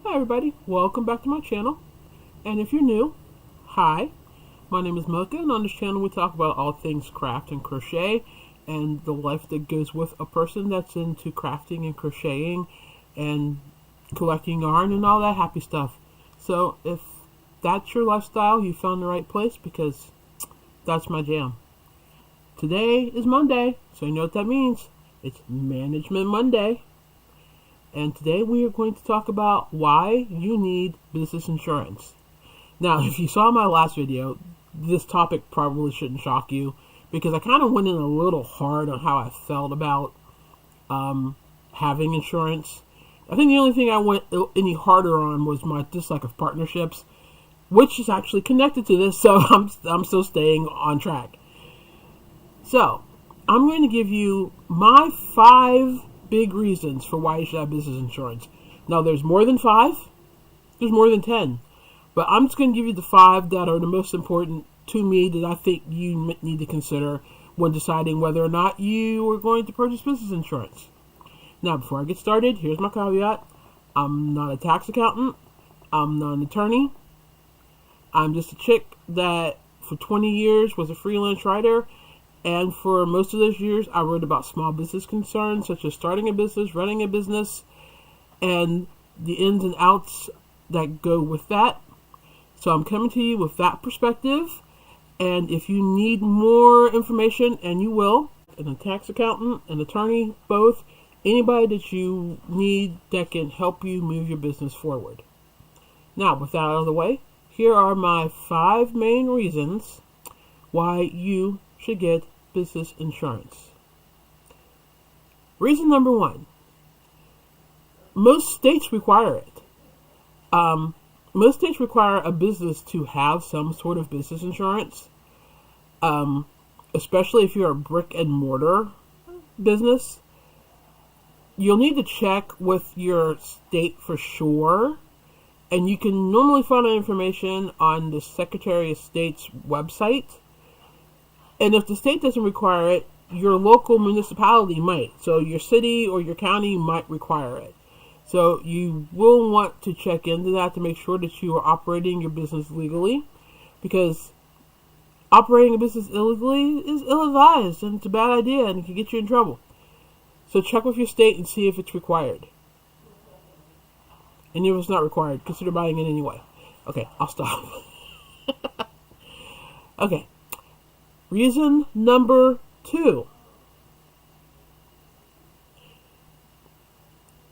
Hi everybody, welcome back to my channel. And if you're new, hi, my name is Mocha, and on this channel we talk about all things craft and crochet and the life that goes with a person that's into crafting and crocheting and collecting yarn and all that happy stuff. So if that's your lifestyle, you found the right place because that's my jam. Today is Monday, so you know what that means. It's Management Monday. And today we are going to talk about why you need business insurance. Now, if you saw my last video, this topic probably shouldn't shock you because I kind of went in a little hard on how I felt about having insurance. I think the only thing I went any harder on was my dislike of partnerships, which is actually connected to this, so I'm still staying on track. So, I'm going to give you my 5 big reasons for why you should have business insurance. Now, there's more than 5. There's more than 10. But I'm just going to give you the 5 that are the most important to me that I think you need to consider when deciding whether or not you are going to purchase business insurance. Now, before I get started, here's my caveat. I'm not a tax accountant. I'm not an attorney. I'm just a chick that for 20 years was a freelance writer. And for most of those years, I wrote about small business concerns, such as starting a business, running a business, and the ins and outs that go with that. So I'm coming to you with that perspective. And if you need more information, and you will, a tax accountant, an attorney, both, anybody that you need that can help you move your business forward. Now, with that out of the way, here are my 5 main reasons why you should get business insurance. Reason number 1. Most states require it. Most states require a business to have some sort of business insurance, especially if you're a brick and mortar business. You'll need to check with your state for sure, and you can normally find that information on the Secretary of State's website. And if the state doesn't require it, your local municipality might. So your city or your county might require it. So you will want to check into that to make sure that you are operating your business legally, because operating a business illegally is ill-advised and it's a bad idea and it can get you in trouble. So check with your state and see if it's required. And if it's not required, consider buying it anyway. Okay, I'll stop. Okay. Reason number 2.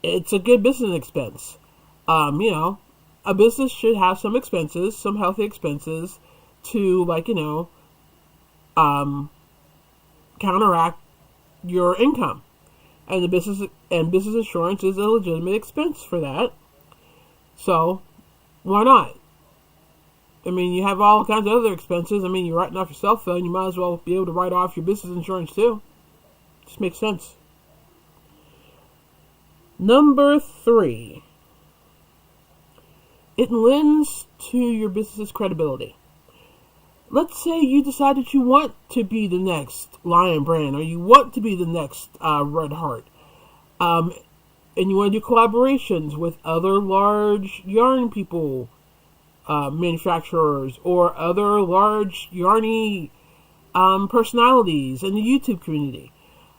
It's a good business expense. A business should have some expenses, some healthy expenses to, counteract your income. And business insurance is a legitimate expense for that. So, why not? I mean, you have all kinds of other expenses. I mean, you're writing off your cell phone. You might as well be able to write off your business insurance too. Just makes sense. Number 3. It lends to your business's credibility. Let's say you decide that you want to be the next Lion Brand, or you want to be the next Red Heart. And you want to do collaborations with other large yarn people, manufacturers, or other large yarny personalities in the YouTube community.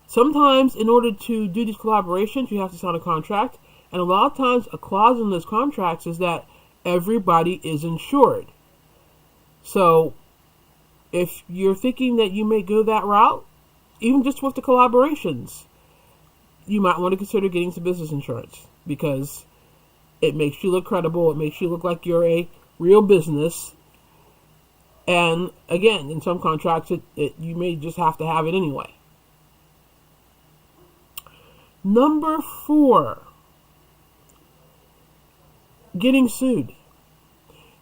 Sometimes, in order to do these collaborations, you have to sign a contract, and a lot of times a clause in those contracts is that everybody is insured. So, if you're thinking that you may go that route, even just with the collaborations, you might want to consider getting some business insurance, because it makes you look credible, it makes you look like you're a real business. And again, in some contracts, you may just have to have it anyway. Number 4. Getting sued.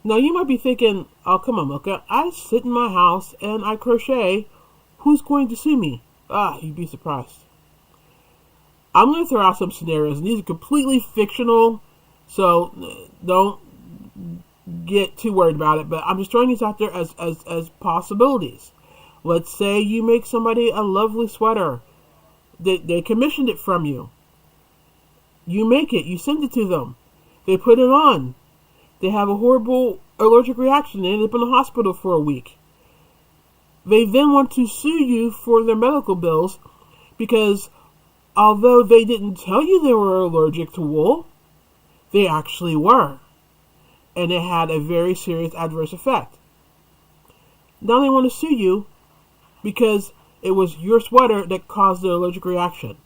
Now, you might be thinking, oh, come on, Mocha, I sit in my house and I crochet. Who's going to sue me? You'd be surprised. I'm going to throw out some scenarios, and these are completely fictional, so don't get too worried about it, but I'm just throwing these out there as possibilities. Let's say you make somebody a lovely sweater. They commissioned it from you. You make it. You send it to them. They put it on. They have a horrible allergic reaction. They end up in the hospital for a week. They then want to sue you for their medical bills because although they didn't tell you they were allergic to wool, they actually were. And it had a very serious adverse effect. Now they want to sue you because it was your sweater that caused the allergic reaction.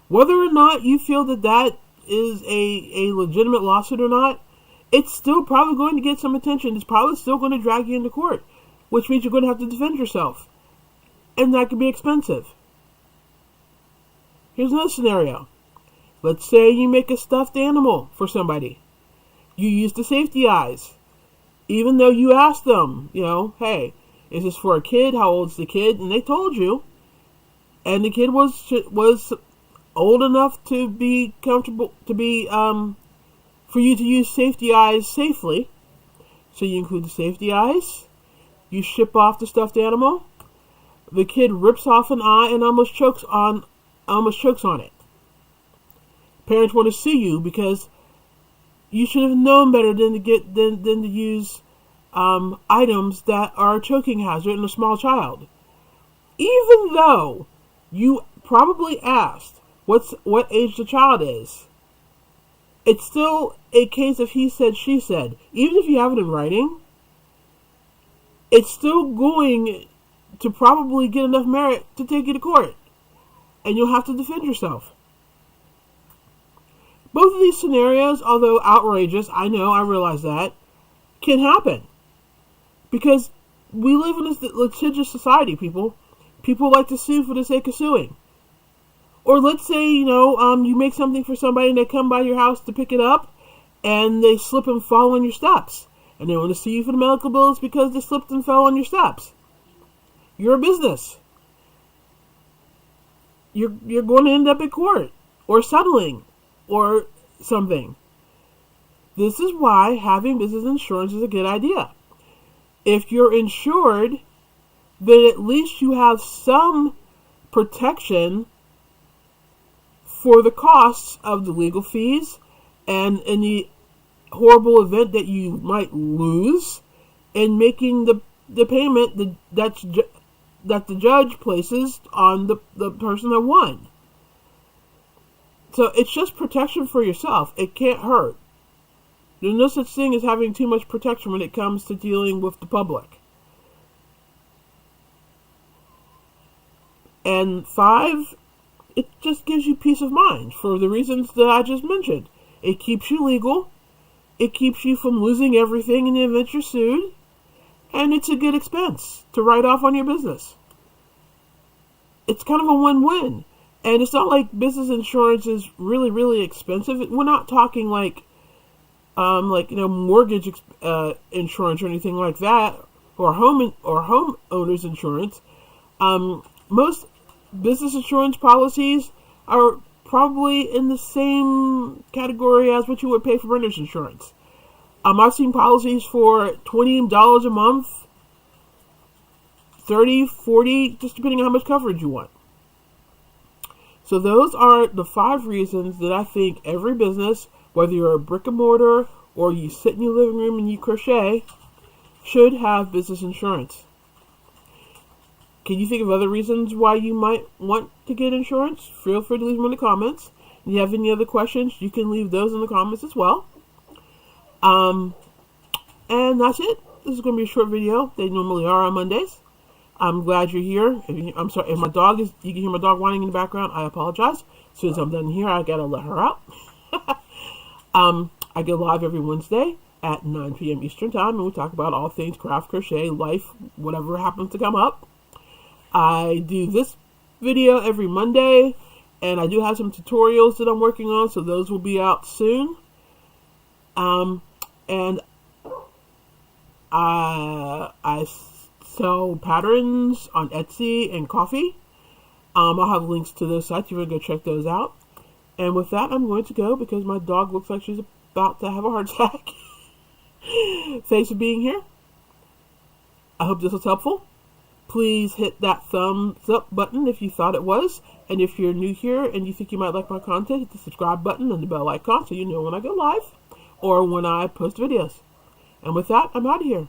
Whether or not you feel that that is a legitimate lawsuit or not, it's still probably going to get some attention. It's probably still going to drag you into court, which means you're going to have to defend yourself. And that can be expensive. Here's another scenario. Let's say you make a stuffed animal for somebody. You use the safety eyes. Even though you asked them, hey, is this for a kid? How old's the kid? And they told you. And the kid was old enough to be comfortable, to be, for you to use safety eyes safely. So you include the safety eyes. You ship off the stuffed animal. The kid rips off an eye and almost chokes on it. Parents want to sue you because you should have known better than to use items that are a choking hazard in a small child. Even though you probably asked what age the child is, it's still a case of he said, she said. Even if you have it in writing, it's still going to probably get enough merit to take you to court. And you'll have to defend yourself. Both of these scenarios, although outrageous, I realize that, can happen. Because we live in a litigious society, people. People like to sue for the sake of suing. Or let's say, you make something for somebody and they come by your house to pick it up and they slip and fall on your steps. And they want to sue you for the medical bills because they slipped and fell on your steps. You're a business. You're going to end up in court or settling or something. This is why having business insurance is a good idea. If you're insured, then at least you have some protection for the costs of the legal fees and any horrible event that you might lose in making the payment that the judge places on the person that won. So it's just protection for yourself. It can't hurt. There's no such thing as having too much protection when it comes to dealing with the public. And 5, it just gives you peace of mind for the reasons that I just mentioned. It keeps you legal. It keeps you from losing everything in the event you're sued. And it's a good expense to write off on your business. It's kind of a win-win. And it's not like business insurance is really, really expensive. We're not talking like mortgage insurance or anything like that, or homeowners insurance. Most business insurance policies are probably in the same category as what you would pay for renter's insurance. I've seen policies for $20 a month, $30, $40, just depending on how much coverage you want. So those are the 5 reasons that I think every business, whether you're a brick and mortar or you sit in your living room and you crochet, should have business insurance. Can you think of other reasons why you might want to get insurance? Feel free to leave them in the comments. If you have any other questions, you can leave those in the comments as well. And that's it. This is going to be a short video. They normally are on Mondays. I'm glad you're here. I'm sorry if you can hear my dog whining in the background. I apologize. As soon as I'm done here, I gotta let her out. I go live every Wednesday at 9 p.m. Eastern Time, and we talk about all things craft, crochet, life, whatever happens to come up. I do this video every Monday, and I do have some tutorials that I'm working on, so those will be out soon. And I sell patterns on Etsy and Coffee. I'll have links to those sites. You can go check those out. And with that, I'm going to go because my dog looks like she's about to have a heart attack. Thanks for being here. I hope this was helpful. Please hit that thumbs up button if you thought it was. And if you're new here and you think you might like my content, hit the subscribe button and the bell icon so you know when I go live or when I post videos. And with that, I'm out of here.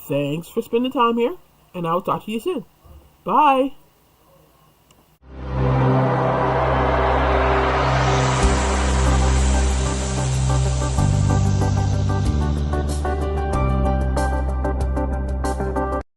Thanks for spending time here, and I will talk to you soon. Bye.